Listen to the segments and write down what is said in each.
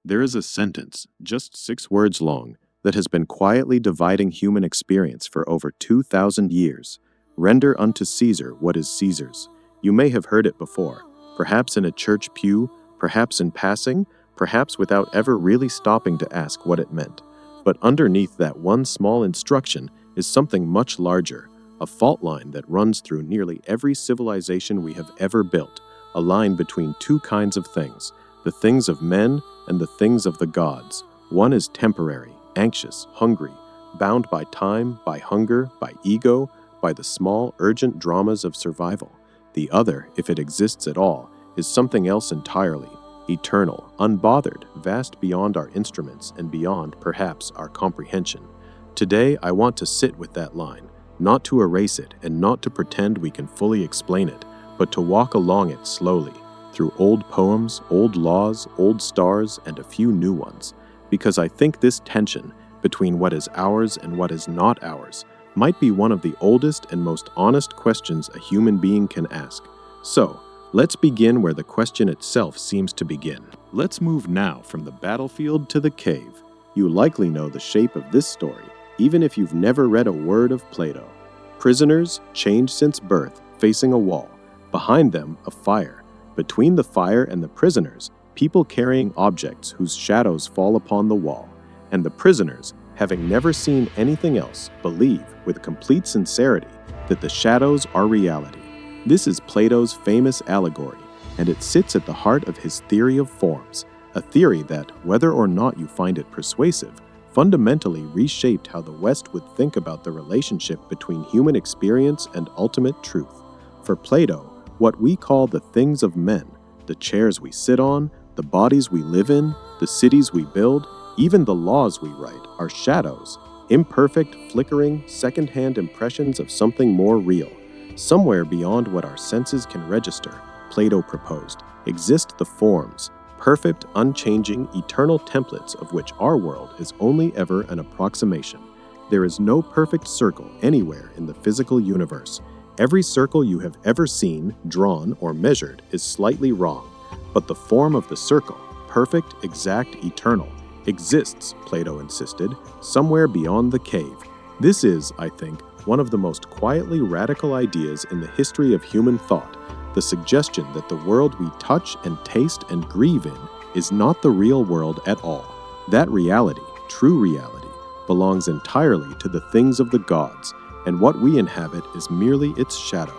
There is a sentence, just 6 words long, that has been quietly dividing human experience for over 2,000 years. Render unto Caesar what is Caesar's. You may have heard it before, perhaps in a church pew, perhaps in passing, perhaps without ever really stopping to ask what it meant. But underneath that one small instruction is something much larger, a fault line that runs through nearly every civilization we have ever built, a line between two kinds of things, the things of men and the things of the gods. One is temporary, anxious, hungry, bound by time, by hunger, by ego, by the small, urgent dramas of survival. The other, if it exists at all, is something else entirely, eternal, unbothered, vast beyond our instruments and beyond, perhaps, our comprehension. Today, I want to sit with that line, not to erase it and not to pretend we can fully explain it, but to walk along it slowly, through old poems, old laws, old stars, and a few new ones, because I think this tension between what is ours and what is not ours might be one of the oldest and most honest questions a human being can ask. So, let's begin where the question itself seems to begin. Let's move now from the battlefield to the cave. You likely know the shape of this story, even if you've never read a word of Plato. Prisoners, chained since birth, facing a wall. Behind them, a fire. Between the fire and the prisoners, people carrying objects whose shadows fall upon the wall. And the prisoners, having never seen anything else, believe, with complete sincerity, that the shadows are reality. This is Plato's famous allegory, and it sits at the heart of his theory of forms, a theory that, whether or not you find it persuasive, fundamentally reshaped how the West would think about the relationship between human experience and ultimate truth. For Plato, what we call the things of men, the chairs we sit on, the bodies we live in, the cities we build, even the laws we write, are shadows, imperfect, flickering, second-hand impressions of something more real. Somewhere beyond what our senses can register, Plato proposed, exist the forms, perfect, unchanging, eternal templates of which our world is only ever an approximation. There is no perfect circle anywhere in the physical universe. Every circle you have ever seen, drawn, or measured is slightly wrong, but the form of the circle, perfect, exact, eternal, exists, Plato insisted, somewhere beyond the cave. This is, I think, one of the most quietly radical ideas in the history of human thought, the suggestion that the world we touch and taste and grieve in is not the real world at all. That reality, true reality, belongs entirely to the things of the gods, and what we inhabit is merely its shadow.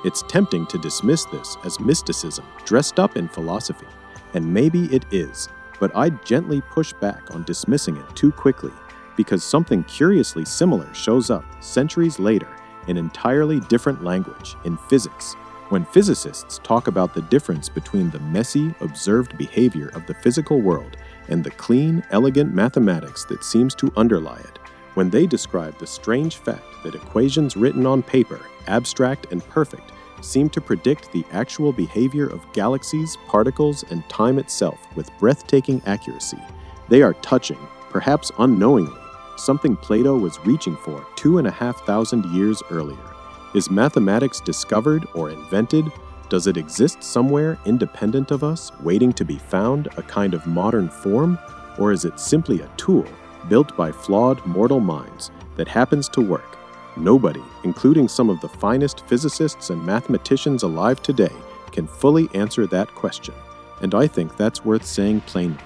It's tempting to dismiss this as mysticism dressed up in philosophy, and maybe it is, but I'd gently push back on dismissing it too quickly, because something curiously similar shows up centuries later in entirely different language, in physics, when physicists talk about the difference between the messy, observed behavior of the physical world and the clean, elegant mathematics that seems to underlie it. When they describe the strange fact that equations written on paper, abstract and perfect, seem to predict the actual behavior of galaxies, particles, and time itself with breathtaking accuracy, they are touching, perhaps unknowingly, something Plato was reaching for 2,500 years earlier. Is mathematics discovered or invented? Does it exist somewhere independent of us, waiting to be found, a kind of modern form? Or is it simply a tool, built by flawed mortal minds, that happens to work? Nobody, including some of the finest physicists and mathematicians alive today, can fully answer that question, and I think that's worth saying plainly.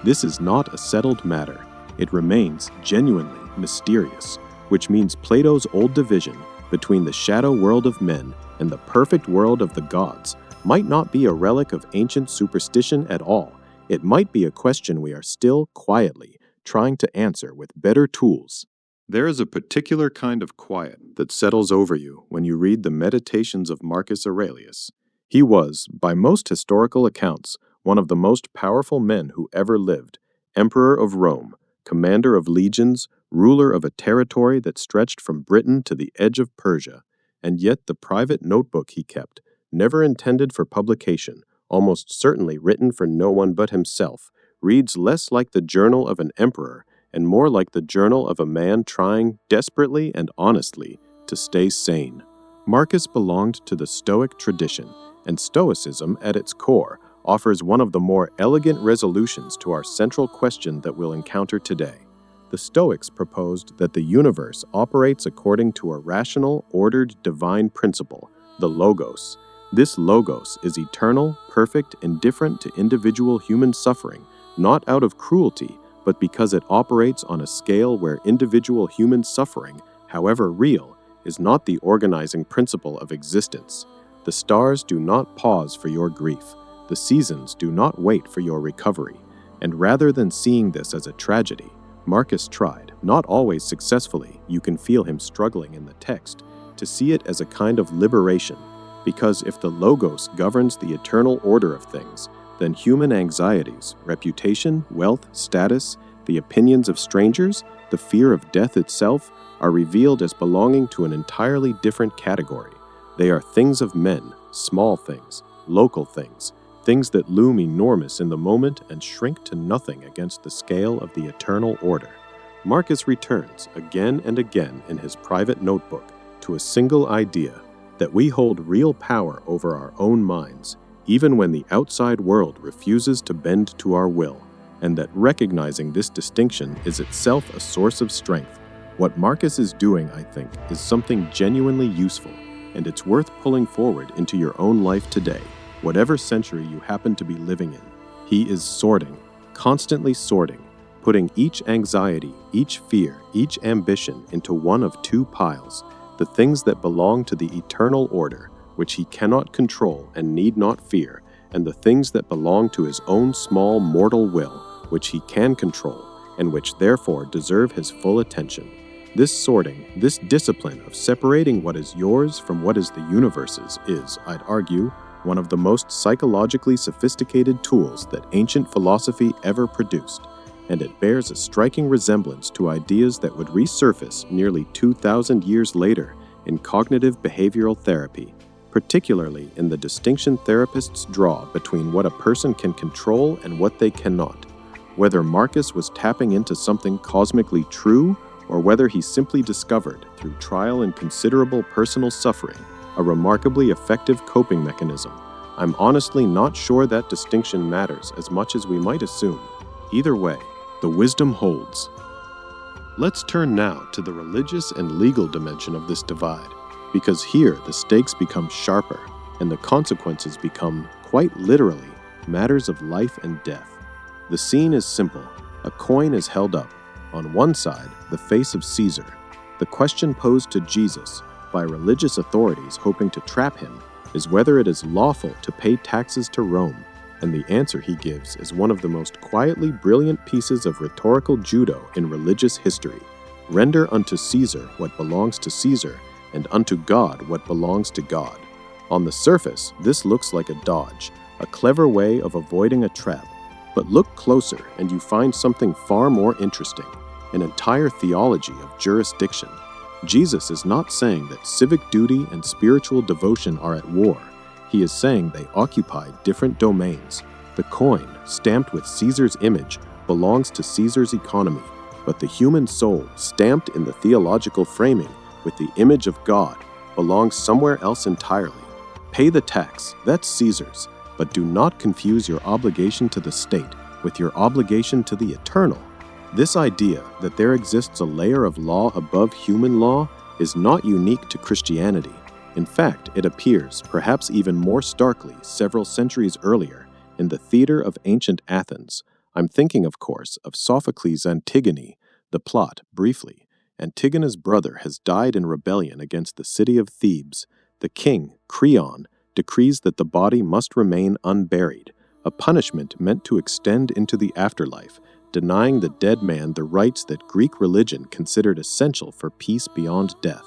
This is not a settled matter. It remains genuinely mysterious, which means Plato's old division between the shadow world of men and the perfect world of the gods might not be a relic of ancient superstition at all. It might be a question we are still quietly trying to answer with better tools. There is a particular kind of quiet that settles over you when you read the Meditations of Marcus Aurelius. He was, by most historical accounts, one of the most powerful men who ever lived, emperor of Rome, commander of legions, ruler of a territory that stretched from Britain to the edge of Persia, and yet the private notebook he kept, never intended for publication, almost certainly written for no one but himself, reads less like the journal of an emperor and more like the journal of a man trying desperately and honestly to stay sane. Marcus belonged to the Stoic tradition, and Stoicism, at its core, offers one of the more elegant resolutions to our central question that we'll encounter today. The Stoics proposed that the universe operates according to a rational, ordered, divine principle, the Logos. This Logos is eternal, perfect, indifferent to individual human suffering, not out of cruelty, but because it operates on a scale where individual human suffering, however real, is not the organizing principle of existence. The stars do not pause for your grief. The seasons do not wait for your recovery. And rather than seeing this as a tragedy, Marcus tried, not always successfully, you can feel him struggling in the text, to see it as a kind of liberation, because if the Logos governs the eternal order of things, then human anxieties, reputation, wealth, status, the opinions of strangers, the fear of death itself, are revealed as belonging to an entirely different category. They are things of men, small things, local things, things that loom enormous in the moment and shrink to nothing against the scale of the eternal order. Marcus returns again and again in his private notebook to a single idea, that we hold real power over our own minds, even when the outside world refuses to bend to our will, and that recognizing this distinction is itself a source of strength. What Marcus is doing, I think, is something genuinely useful, and it's worth pulling forward into your own life today, whatever century you happen to be living in. He is sorting, constantly sorting, putting each anxiety, each fear, each ambition into one of two piles, the things that belong to the eternal order, which he cannot control and need not fear, and the things that belong to his own small mortal will, which he can control, and which therefore deserve his full attention. This sorting, this discipline of separating what is yours from what is the universe's is, I'd argue, one of the most psychologically sophisticated tools that ancient philosophy ever produced, and it bears a striking resemblance to ideas that would resurface nearly 2,000 years later in cognitive behavioral therapy, particularly in the distinction therapists draw between what a person can control and what they cannot. Whether Marcus was tapping into something cosmically true, or whether he simply discovered, through trial and considerable personal suffering, a remarkably effective coping mechanism, I'm honestly not sure that distinction matters as much as we might assume. Either way, the wisdom holds. Let's turn now to the religious and legal dimension of this divide, because here the stakes become sharper and the consequences become, quite literally, matters of life and death. The scene is simple. A coin is held up. On one side, the face of Caesar. The question posed to Jesus, by religious authorities hoping to trap him, is whether it is lawful to pay taxes to Rome, and the answer he gives is one of the most quietly brilliant pieces of rhetorical judo in religious history. Render unto Caesar what belongs to Caesar, and unto God what belongs to God. On the surface, this looks like a dodge, a clever way of avoiding a trap, but look closer and you find something far more interesting, an entire theology of jurisdiction. Jesus is not saying that civic duty and spiritual devotion are at war. He is saying they occupy different domains. The coin, stamped with Caesar's image, belongs to Caesar's economy, but the human soul, stamped in the theological framing with the image of God, belongs somewhere else entirely. Pay the tax, that's Caesar's, but do not confuse your obligation to the state with your obligation to the eternal. This idea that there exists a layer of law above human law is not unique to Christianity. In fact, it appears, perhaps even more starkly, several centuries earlier, in the theater of ancient Athens. I'm thinking, of course, of Sophocles' Antigone. The plot, briefly. Antigone's brother has died in rebellion against the city of Thebes. The king, Creon, decrees that the body must remain unburied, a punishment meant to extend into the afterlife, denying the dead man the rights that Greek religion considered essential for peace beyond death.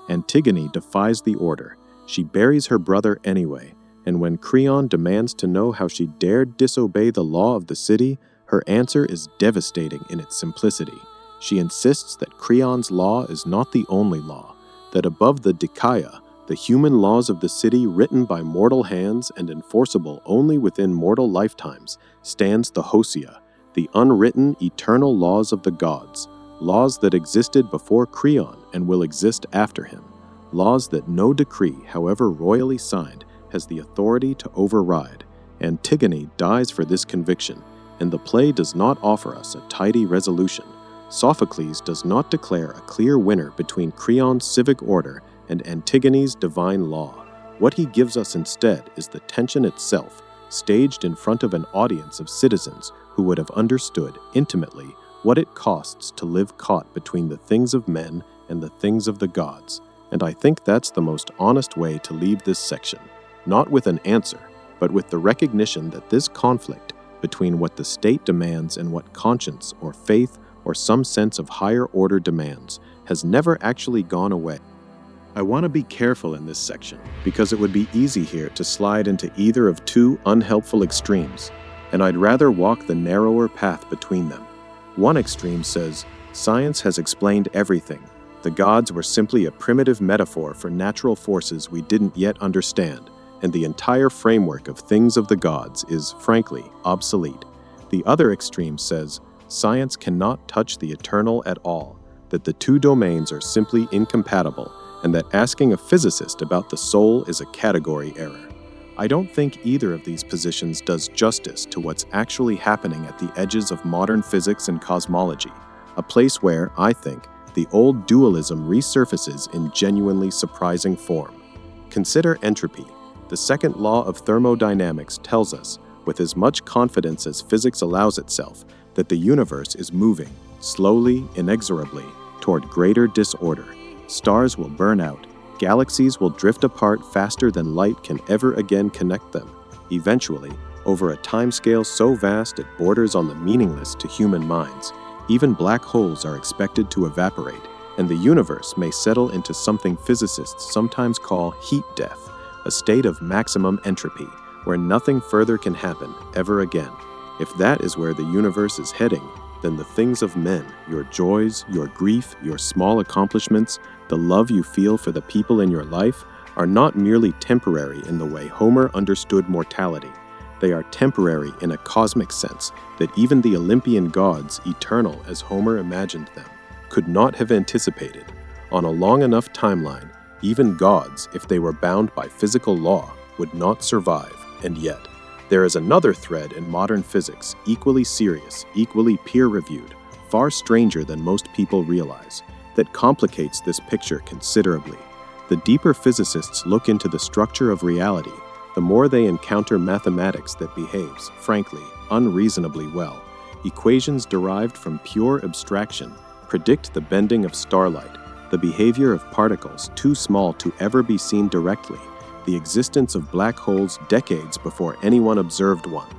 Antigone defies the order. She buries her brother anyway, and when Creon demands to know how she dared disobey the law of the city, her answer is devastating in its simplicity. She insists that Creon's law is not the only law, that above the Dikaia, the human laws of the city written by mortal hands and enforceable only within mortal lifetimes, stands the Hosea, the unwritten, eternal laws of the gods, laws that existed before Creon and will exist after him, laws that no decree, however royally signed, has the authority to override. Antigone dies for this conviction, and the play does not offer us a tidy resolution. Sophocles does not declare a clear winner between Creon's civic order and Antigone's divine law. What he gives us instead is the tension itself, staged in front of an audience of citizens who would have understood intimately what it costs to live caught between the things of men and the things of the gods. And I think that's the most honest way to leave this section, not with an answer, but with the recognition that this conflict between what the state demands and what conscience or faith or some sense of higher order demands has never actually gone away. I want to be careful in this section because it would be easy here to slide into either of two unhelpful extremes, and I'd rather walk the narrower path between them. One extreme says, science has explained everything. The gods were simply a primitive metaphor for natural forces we didn't yet understand, and the entire framework of things of the gods is, frankly, obsolete. The other extreme says, science cannot touch the eternal at all, that the two domains are simply incompatible, and that asking a physicist about the soul is a category error. I don't think either of these positions does justice to what's actually happening at the edges of modern physics and cosmology, a place where, I think, the old dualism resurfaces in genuinely surprising form. Consider entropy. The second law of thermodynamics tells us, with as much confidence as physics allows itself, that the universe is moving, slowly, inexorably, toward greater disorder. Stars will burn out. Galaxies will drift apart faster than light can ever again connect them. Eventually, over a timescale so vast it borders on the meaningless to human minds, even black holes are expected to evaporate, and the universe may settle into something physicists sometimes call heat death, a state of maximum entropy, where nothing further can happen ever again. If that is where the universe is heading, then the things of men, your joys, your grief, your small accomplishments, the love you feel for the people in your life, are not merely temporary in the way Homer understood mortality. They are temporary in a cosmic sense that even the Olympian gods, eternal as Homer imagined them, could not have anticipated. On a long enough timeline, even gods, if they were bound by physical law, would not survive. And yet, there is another thread in modern physics, equally serious, equally peer-reviewed, far stranger than most people realize, that complicates this picture considerably. The deeper physicists look into the structure of reality, the more they encounter mathematics that behaves, frankly, unreasonably well. Equations derived from pure abstraction predict the bending of starlight, the behavior of particles too small to ever be seen directly, the existence of black holes decades before anyone observed one.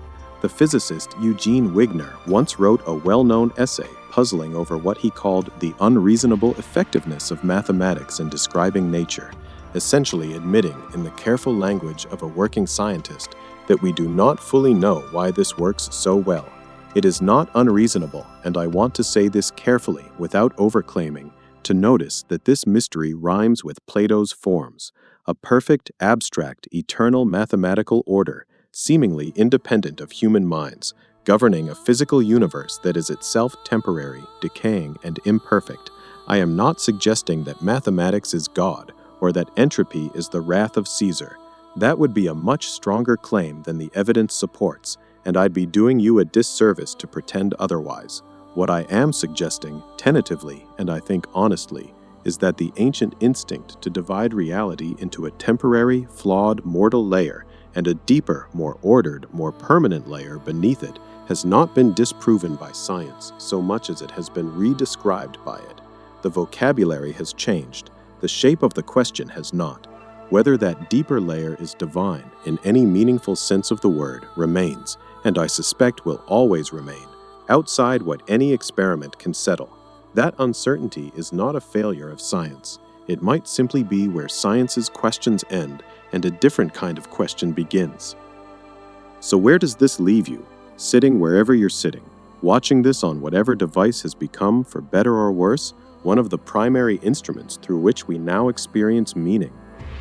The physicist Eugene Wigner once wrote a well-known essay puzzling over what he called the unreasonable effectiveness of mathematics in describing nature, essentially admitting in the careful language of a working scientist that we do not fully know why this works so well. It is not unreasonable, and I want to say this carefully without overclaiming, to notice that this mystery rhymes with Plato's forms, a perfect, abstract, eternal mathematical order, seemingly independent of human minds, governing a physical universe that is itself temporary, decaying, and imperfect. I am not suggesting that mathematics is God, or that entropy is the wrath of Caesar. That would be a much stronger claim than the evidence supports, and I'd be doing you a disservice to pretend otherwise. What I am suggesting, tentatively, and I think honestly, is that the ancient instinct to divide reality into a temporary, flawed, mortal layer and a deeper, more ordered, more permanent layer beneath it has not been disproven by science so much as it has been redescribed by it. The vocabulary has changed. The shape of the question has not. Whether that deeper layer is divine in any meaningful sense of the word remains, and I suspect will always remain, outside what any experiment can settle. That uncertainty is not a failure of science. It might simply be where science's questions end and a different kind of question begins. So where does this leave you? Sitting wherever you're sitting, watching this on whatever device has become, for better or worse, one of the primary instruments through which we now experience meaning.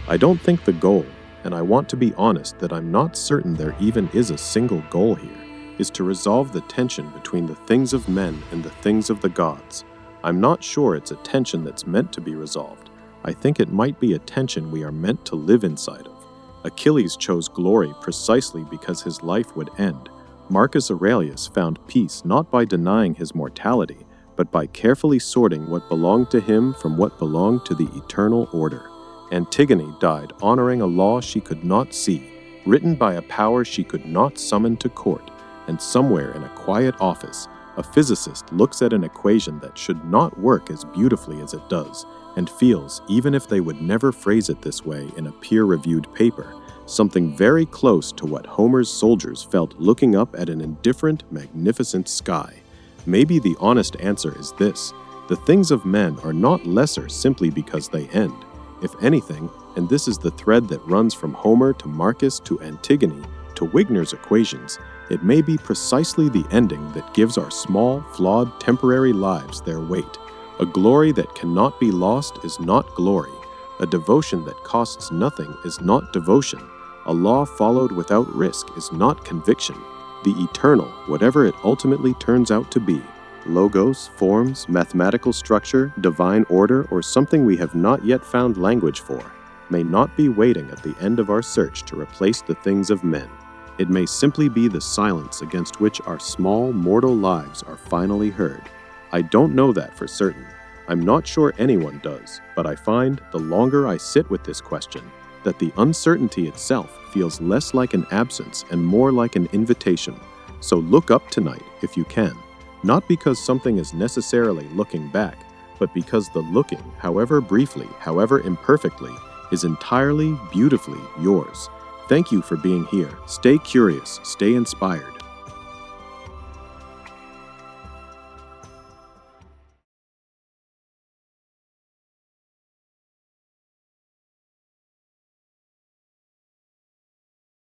I don't think the goal, and I want to be honest that I'm not certain there even is a single goal here, is to resolve the tension between the things of men and the things of the gods. I'm not sure it's a tension that's meant to be resolved. I think it might be a tension we are meant to live inside of. Achilles chose glory precisely because his life would end. Marcus Aurelius found peace not by denying his mortality, but by carefully sorting what belonged to him from what belonged to the eternal order. Antigone died honoring a law she could not see, written by a power she could not summon to court, and somewhere in a quiet office, a physicist looks at an equation that should not work as beautifully as it does, and feels, even if they would never phrase it this way in a peer-reviewed paper, something very close to what Homer's soldiers felt looking up at an indifferent, magnificent sky. Maybe the honest answer is this: the things of men are not lesser simply because they end. If anything, and this is the thread that runs from Homer to Marcus to Antigone to Wigner's equations, it may be precisely the ending that gives our small, flawed, temporary lives their weight. A glory that cannot be lost is not glory. A devotion that costs nothing is not devotion. A law followed without risk is not conviction. The eternal, whatever it ultimately turns out to be, logos, forms, mathematical structure, divine order, or something we have not yet found language for, may not be waiting at the end of our search to replace the things of men. It may simply be the silence against which our small, mortal lives are finally heard. I don't know that for certain. I'm not sure anyone does, but I find, the longer I sit with this question, that the uncertainty itself feels less like an absence and more like an invitation. So look up tonight, if you can. Not because something is necessarily looking back, but because the looking, however briefly, however imperfectly, is entirely, beautifully yours. Thank you for being here. Stay curious, stay inspired,